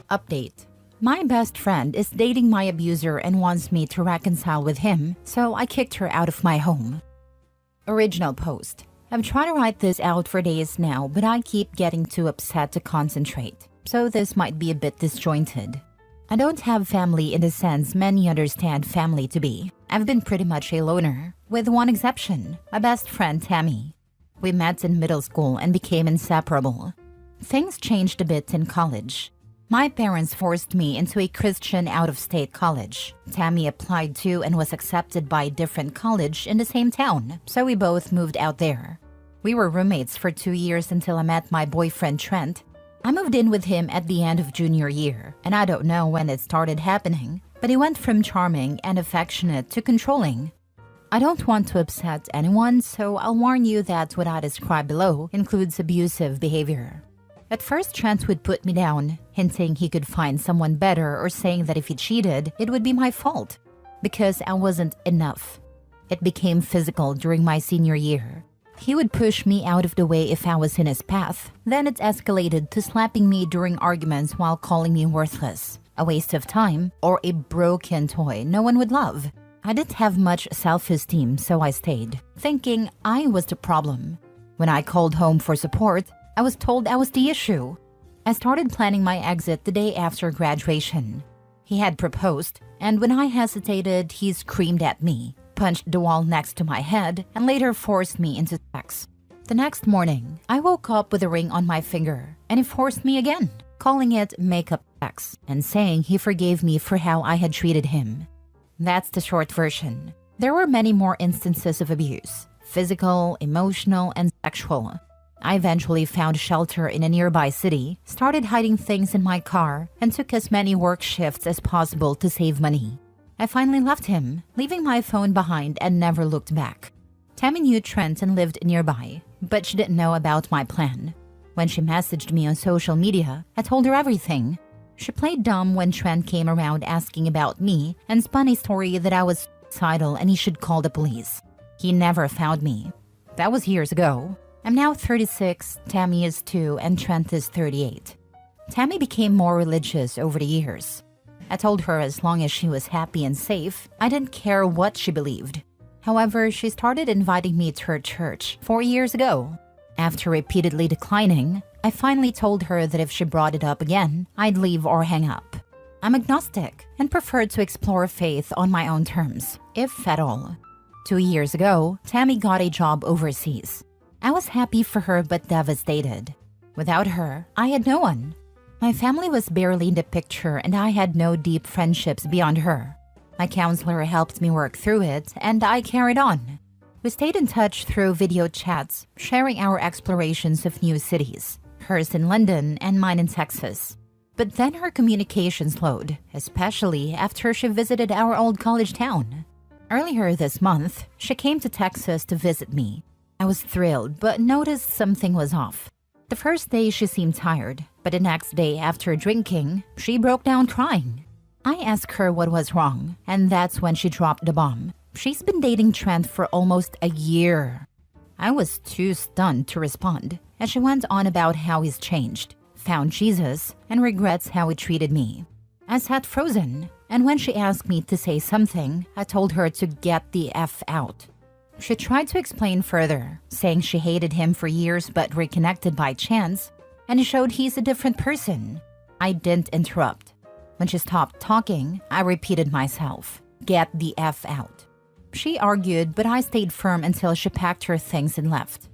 Update. My best friend is dating my abuser and wants me to reconcile with him, so I kicked her out of my home. Original post. I've tried to write this out for days now, but I keep getting too upset to concentrate, so this might be a bit disjointed. I don't have family in the sense many understand family to be. I've been pretty much a loner, with one exception, my best friend Tammy. We met in middle school and became inseparable. Things changed a bit in college. My parents forced me into a Christian out-of-state college. Tammy applied to and was accepted by a different college in the same town, so we both moved out there. We were roommates for 2 years until I met my boyfriend Trent. I moved in with him at the end of junior year, and I don't know when it started happening, but he went from charming and affectionate to controlling. I don't want to upset anyone, so I'll warn you that what I describe below includes abusive behavior. At first, Trent would put me down, hinting he could find someone better or saying that if he cheated, it would be my fault, because I wasn't enough. It became physical during my senior year. He would push me out of the way if I was in his path. Then it escalated to slapping me during arguments while calling me worthless, a waste of time, or a broken toy no one would love. I didn't have much self-esteem, so I stayed, thinking I was the problem. When I called home for support, I was told I was the issue. I started planning my exit the day after graduation. He had proposed, and when I hesitated, he screamed at me, punched the wall next to my head, and later forced me into sex. The next morning, I woke up with a ring on my finger, and he forced me again, calling it makeup sex, and saying he forgave me for how I had treated him. That's the short version. There were many more instances of abuse, physical, emotional, and sexual. I eventually found shelter in a nearby city, started hiding things in my car, and took as many work shifts as possible to save money. I finally left him, leaving my phone behind and never looked back. Tammy knew Trent and lived nearby, but she didn't know about my plan. When she messaged me on social media, I told her everything. She played dumb when Trent came around asking about me and spun a story that I was suicidal and he should call the police. He never found me. That was years ago. I'm now 36, Tammy is 2, and Trent is 38. Tammy became more religious over the years. I told her as long as she was happy and safe, I didn't care what she believed. However, she started inviting me to her church 4 years ago. After repeatedly declining, I finally told her that if she brought it up again, I'd leave or hang up. I'm agnostic and prefer to explore faith on my own terms, if at all. 2 years ago, Tammy got a job overseas. I was happy for her but devastated. Without her, I had no one. My family was barely in the picture and I had no deep friendships beyond her. My counselor helped me work through it and I carried on. We stayed in touch through video chats, sharing our explorations of new cities, hers in London and mine in Texas. But then her communication slowed, especially after she visited our old college town. Earlier this month, she came to Texas to visit me. I was thrilled, but noticed something was off. The first day she seemed tired, but the next day after drinking, she broke down crying. I asked her what was wrong, and that's when she dropped the bomb. She's been dating Trent for almost a year. I was too stunned to respond, as she went on about how he's changed, found Jesus, and regrets how he treated me. I sat frozen, and when she asked me to say something, I told her to get the F out. She tried to explain further, saying she hated him for years but reconnected by chance, and it showed he's a different person. I didn't interrupt. When she stopped talking, I repeated myself, get the F out. She argued, but I stayed firm until she packed her things and left.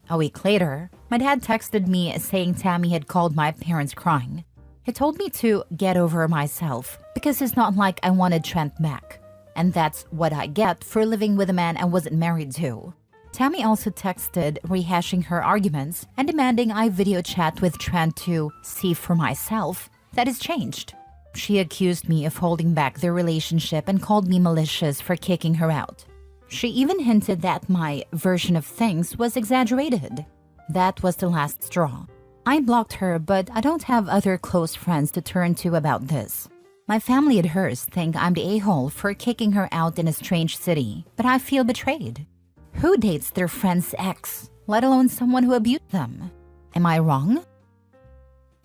A week later, my dad texted me saying Tammy had called my parents crying. He told me to get over myself because it's not like I wanted Trent back. And that's what I get for living with a man I wasn't married to. Tammy also texted rehashing her arguments and demanding I video chat with Trent to see for myself that it's changed. She accused me of holding back their relationship and called me malicious for kicking her out. She even hinted that my version of things was exaggerated. That was the last straw. I blocked her, but I don't have other close friends to turn to about this. My family and hers think I'm the a-hole for kicking her out in a strange city, but I feel betrayed. Who dates their friend's ex, let alone someone who abused them? Am I wrong?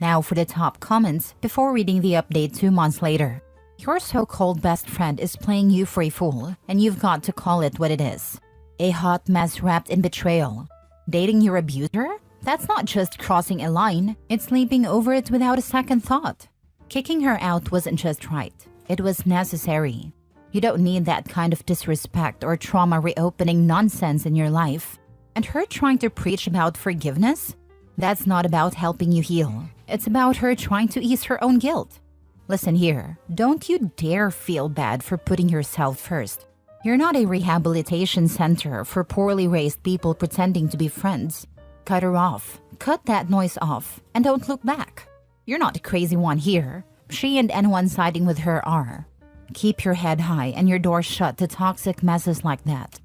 Now for the top comments before reading the update 2 months later. Your so-called best friend is playing you for a fool, and you've got to call it what it is. A hot mess wrapped in betrayal. Dating your abuser? That's not just crossing a line, it's leaping over it without a second thought. Kicking her out wasn't just right, it was necessary. You don't need that kind of disrespect or trauma reopening nonsense in your life. And her trying to preach about forgiveness? That's not about helping you heal. It's about her trying to ease her own guilt. Listen here, don't you dare feel bad for putting yourself first. You're not a rehabilitation center for poorly raised people pretending to be friends. Cut her off. Cut that noise off. And don't look back. You're not the crazy one here. She and anyone siding with her are. Keep your head high and your door shut to toxic messes like that.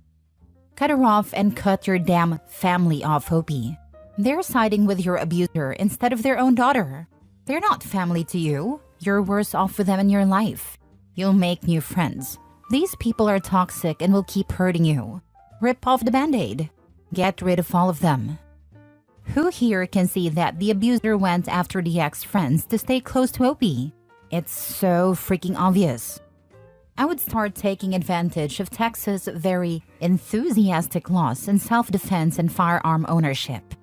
Cut her off and cut your damn family off, Hopi. They're siding with your abuser instead of their own daughter. They're not family to you. You're worse off with them in your life. You'll make new friends. These people are toxic and will keep hurting you. Rip off the band-aid. Get rid of all of them. Who here can see that the abuser went after the ex-friends to stay close to Opie? It's so freaking obvious. I would start taking advantage of Texas' very enthusiastic laws in self-defense and firearm ownership.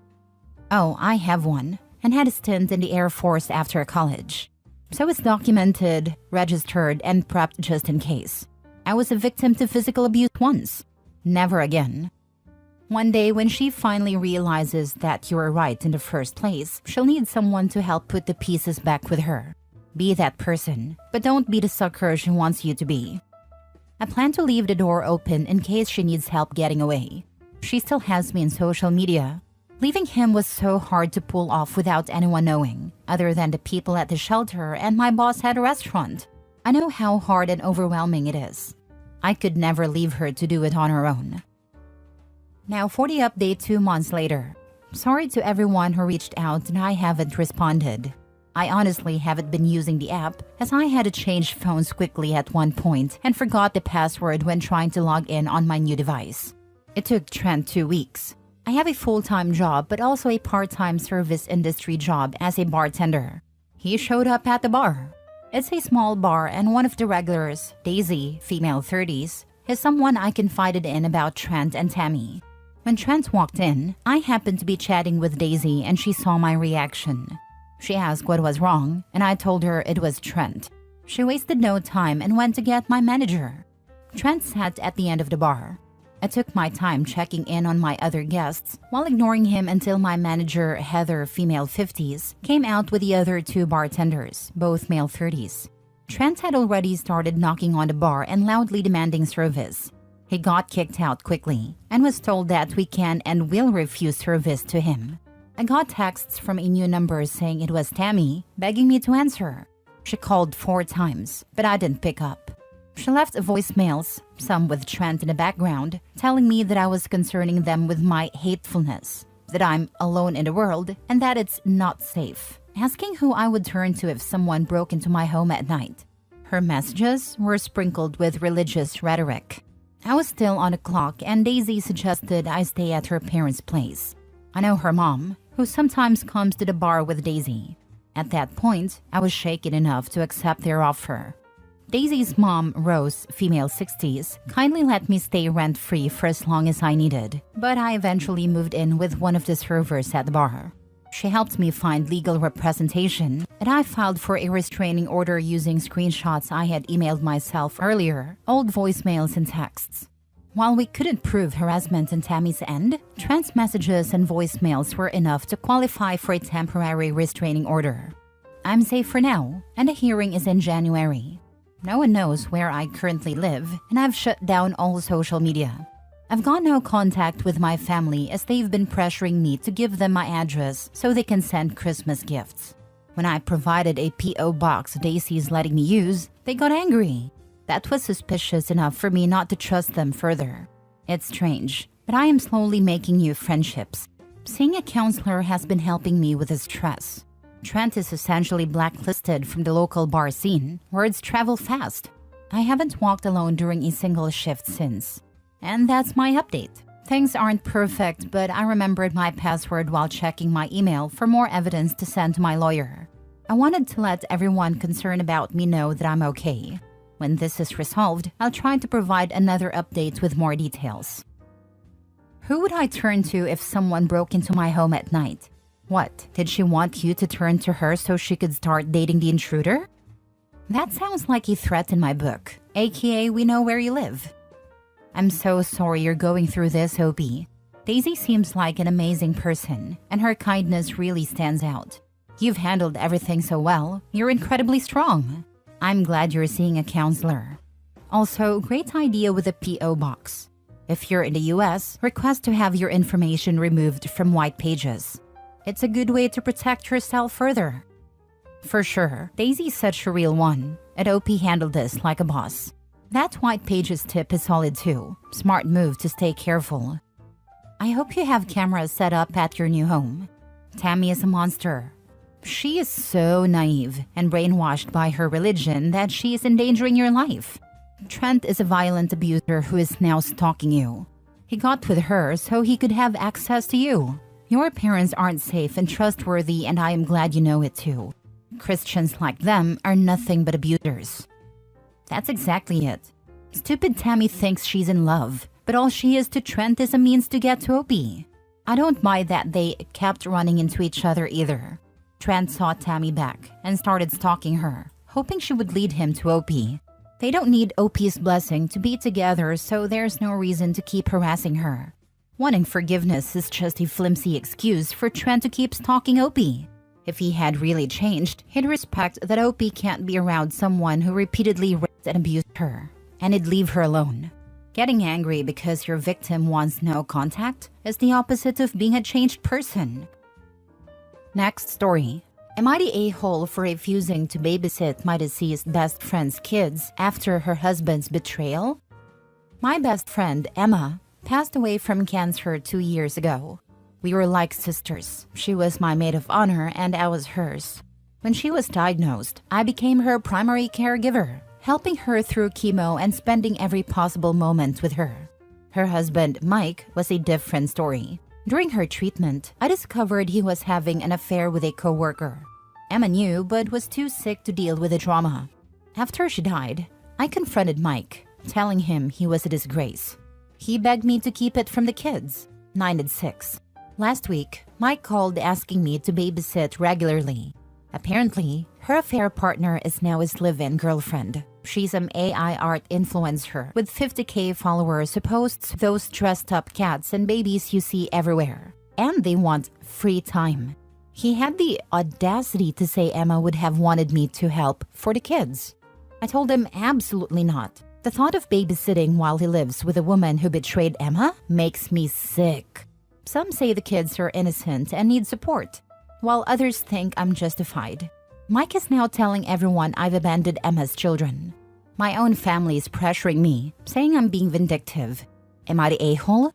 Oh, I have one, and had a stint in the Air Force after college. So it's documented, registered, and prepped just in case. I was a victim to physical abuse once. Never again. One day when she finally realizes that you were right in the first place, she'll need someone to help put the pieces back with her. Be that person, but don't be the sucker she wants you to be. I plan to leave the door open in case she needs help getting away. She still has me in social media. Leaving him was so hard to pull off without anyone knowing, other than the people at the shelter and my boss at a restaurant. I know how hard and overwhelming it is. I could never leave her to do it on her own. Now for the update 2 months later. Sorry to everyone who reached out and I haven't responded. I honestly haven't been using the app as I had to change phones quickly at one point and forgot the password when trying to log in on my new device. It took Trent 2 weeks. I have a full-time job but also a part-time service industry job as a bartender. He showed up at the bar. It's a small bar and one of the regulars, Daisy, female 30s, is someone I confided in about Trent and Tammy. When Trent walked in, I happened to be chatting with Daisy and she saw my reaction. She asked what was wrong, and I told her it was Trent. She wasted no time and went to get my manager. Trent sat at the end of the bar. I took my time checking in on my other guests while ignoring him until my manager, Heather, female 50s, came out with the other 2 bartenders, both male 30s. Trent had already started knocking on the bar and loudly demanding service. He got kicked out quickly and was told that we can and will refuse service to him. I got texts from a new number saying it was Tammy, begging me to answer. She called 4 times, but I didn't pick up. She left voicemails, some with Trent in the background, telling me that I was concerning them with my hatefulness, that I'm alone in the world, and that it's not safe, asking who I would turn to if someone broke into my home at night. Her messages were sprinkled with religious rhetoric. I was still on the clock and Daisy suggested I stay at her parents' place. I know her mom, who sometimes comes to the bar with Daisy. At that point, I was shaken enough to accept their offer. Daisy's mom, Rose, female 60s, kindly let me stay rent-free for as long as I needed, but I eventually moved in with one of the servers at the bar. She helped me find legal representation, and I filed for a restraining order using screenshots I had emailed myself earlier, old voicemails and texts. While we couldn't prove harassment on Tammy's end, Trent's messages and voicemails were enough to qualify for a temporary restraining order. I'm safe for now, and the hearing is in January. No one knows where I currently live, and I've shut down all social media. I've got no contact with my family as they've been pressuring me to give them my address so they can send Christmas gifts. When I provided a P.O. box Daisy's letting me use, they got angry. That was suspicious enough for me not to trust them further. It's strange, but I am slowly making new friendships. Seeing a counselor has been helping me with the stress. Trent is essentially blacklisted from the local bar scene. Words travel fast. I haven't walked alone during a single shift since. And that's my update. Things aren't perfect, but I remembered my password while checking my email for more evidence to send to my lawyer. I wanted to let everyone concerned about me know that I'm okay. When this is resolved, I'll try to provide another update with more details. Who would I turn to if someone broke into my home at night? What, did she want you to turn to her so she could start dating the intruder? That sounds like a threat in my book, aka we know where you live. I'm so sorry you're going through this, OP. Daisy seems like an amazing person, and her kindness really stands out. You've handled everything so well, you're incredibly strong. I'm glad you're seeing a counselor. Also, great idea with a P.O. box. If you're in the US, request to have your information removed from white pages. It's a good way to protect yourself further. For sure, Daisy's such a real one, and OP handled this like a boss. That white pages tip is solid too. Smart move to stay careful. I hope you have cameras set up at your new home. Tammy is a monster. She is so naive and brainwashed by her religion that she is endangering your life. Trent is a violent abuser who is now stalking you. He got with her so he could have access to you. Your parents aren't safe and trustworthy, and I am glad you know it too. Christians like them are nothing but abusers. That's exactly it. Stupid Tammy thinks she's in love, but all she is to Trent is a means to get to OP. I don't buy that they kept running into each other either. Trent saw Tammy back and started stalking her, hoping she would lead him to OP. They don't need OP's blessing to be together, so there's no reason to keep harassing her. Wanting forgiveness is just a flimsy excuse for Trent to keep stalking OP. If he had really changed, he'd respect that OP can't be around someone who repeatedly raped and abused her, and he'd leave her alone. Getting angry because your victim wants no contact is the opposite of being a changed person. Next story. Am I the a-hole for refusing to babysit my deceased best friend's kids after her husband's betrayal? My best friend, Emma, passed away from cancer 2 years ago. We were like sisters. She was my maid of honor and I was hers. When she was diagnosed, I became her primary caregiver, helping her through chemo and spending every possible moment with her. Her husband, Mike, was a different story. During her treatment, I discovered he was having an affair with a coworker. Emma knew but was too sick to deal with the drama. After she died, I confronted Mike, telling him he was a disgrace. He begged me to keep it from the kids, 9 and 6. Last week, Mike called asking me to babysit regularly. Apparently, her affair partner is now his live-in girlfriend. She's an AI art influencer with 50K followers who posts those dressed-up cats and babies you see everywhere. And they want free time. He had the audacity to say Emma would have wanted me to help for the kids. I told him absolutely not. The thought of babysitting while he lives with a woman who betrayed Emma makes me sick. Some say the kids are innocent and need support, while others think I'm justified. Mike is now telling everyone I've abandoned Emma's children. My own family is pressuring me, saying I'm being vindictive. Am I the a-hole?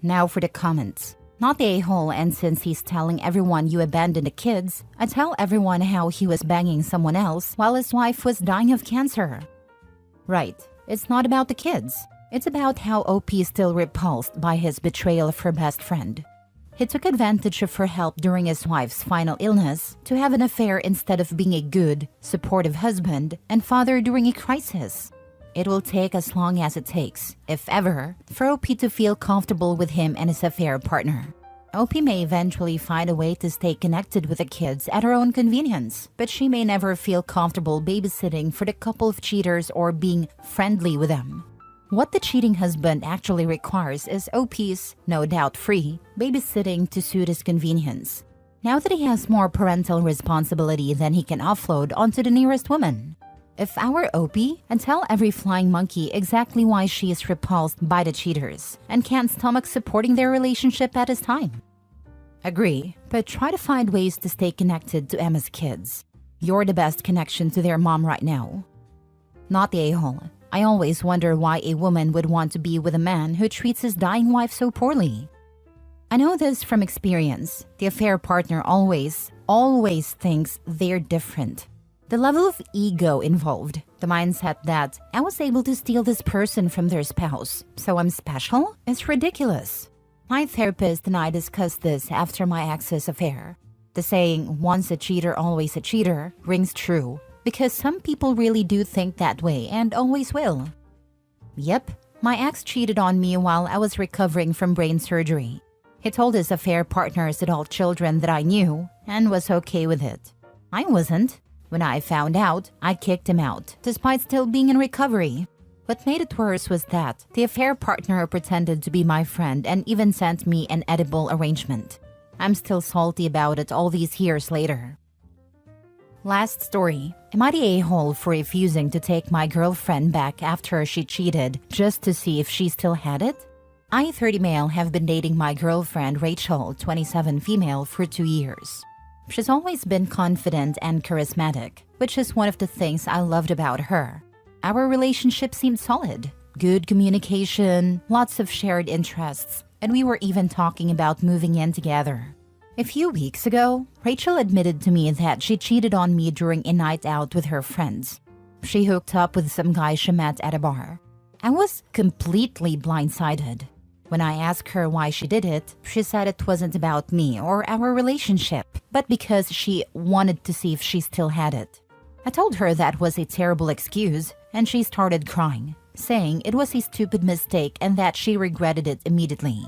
Now for the comments. Not the a-hole, and since he's telling everyone you abandoned the kids, I tell everyone how he was banging someone else while his wife was dying of cancer. Right, it's not about the kids. It's about how OP is still repulsed by his betrayal of her best friend. He took advantage of her help during his wife's final illness to have an affair instead of being a good, supportive husband and father during a crisis. It will take as long as it takes, if ever, for OP to feel comfortable with him and his affair partner. OP may eventually find a way to stay connected with the kids at her own convenience, but she may never feel comfortable babysitting for the couple of cheaters or being friendly with them. What the cheating husband actually requires is OP's, no doubt free, babysitting to suit his convenience, now that he has more parental responsibility than he can offload onto the nearest woman. If I were OP, I'd tell every flying monkey exactly why she is repulsed by the cheaters and can't stomach supporting their relationship at this time. Agree, but try to find ways to stay connected to Emma's kids. You're the best connection to their mom right now. Not the a-hole. I always wonder why a woman would want to be with a man who treats his dying wife so poorly. I know this from experience. The affair partner always thinks they're different. The level of ego involved, the mindset that I was able to steal this person from their spouse, so I'm special, is ridiculous. My therapist and I discussed this after my ex's affair. The saying, once a cheater, always a cheater, rings true, because some people really do think that way and always will. Yep, my ex cheated on me while I was recovering from brain surgery. He told his affair partner's adult children that I knew and was okay with it. I wasn't. When I found out, I kicked him out, despite still being in recovery. What made it worse was that the affair partner pretended to be my friend and even sent me an edible arrangement. I'm still salty about it all these years later. Last story. Am I the a-hole for refusing to take my girlfriend back after she cheated just to see if she still had it? I, 30 male, have been dating my girlfriend Rachel, 27 female, for 2 years. She's always been confident and charismatic, which is one of the things I loved about her. Our relationship seemed solid, good communication, lots of shared interests, and we were even talking about moving in together. A few weeks ago, Rachel admitted to me that she cheated on me during a night out with her friends. She hooked up with some guy she met at a bar. I was completely blindsided. When I asked her why she did it, she said it wasn't about me or our relationship, but because she wanted to see if she still had it. I told her that was a terrible excuse, and she started crying, saying it was a stupid mistake and that she regretted it immediately.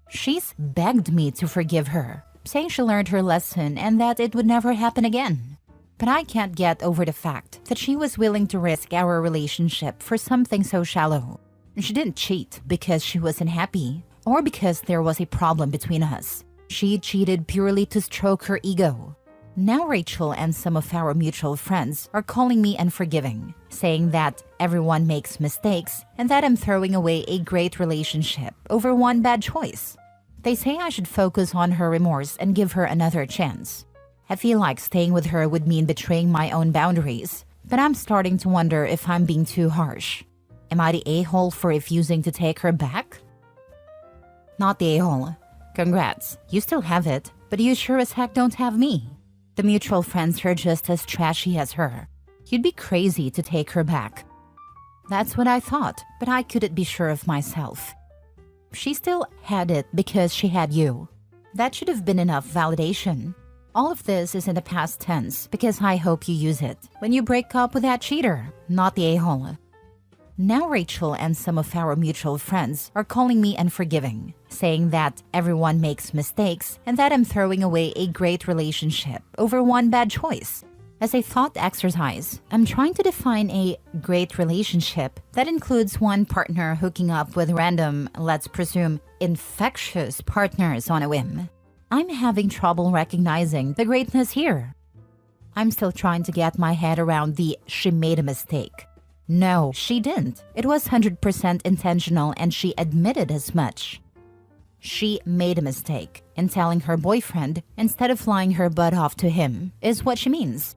She's begged me to forgive her, saying she learned her lesson and that it would never happen again. But I can't get over the fact that she was willing to risk our relationship for something so shallow. She didn't cheat because she wasn't happy or because there was a problem between us. She cheated purely to stroke her ego. Now Rachel and some of our mutual friends are calling me unforgiving, saying that everyone makes mistakes and that I'm throwing away a great relationship over one bad choice. They say I should focus on her remorse and give her another chance. I feel like staying with her would mean betraying my own boundaries, but I'm starting to wonder if I'm being too harsh. Am I the a-hole for refusing to take her back? Not the a-hole. Congrats, you still have it, but you sure as heck don't have me. The mutual friends are just as trashy as her. You'd be crazy to take her back. That's what I thought, but I couldn't be sure of myself. She still had it because she had you. That should have been enough validation. All of this is in the past tense because I hope you use it when you break up with that cheater, not the a-hole. Now Rachel and some of our mutual friends are calling me unforgiving, saying that everyone makes mistakes and that I'm throwing away a great relationship over one bad choice. As a thought exercise, I'm trying to define a great relationship that includes one partner hooking up with random, let's presume, infectious partners on a whim. I'm having trouble recognizing the greatness here. I'm still trying to get my head around the "she made a mistake." No, she didn't. It was 100% intentional and she admitted as much. She made a mistake in telling her boyfriend instead of flying her butt off to him, is what she means.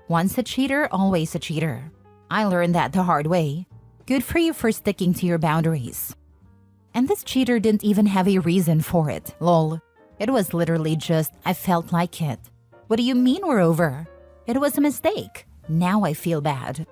Once a cheater, always a cheater. I learned that the hard way. Good for you for sticking to your boundaries. And this cheater didn't even have a reason for it, lol. It was literally just, I felt like it. What do you mean we're over? It was a mistake. Now I feel bad.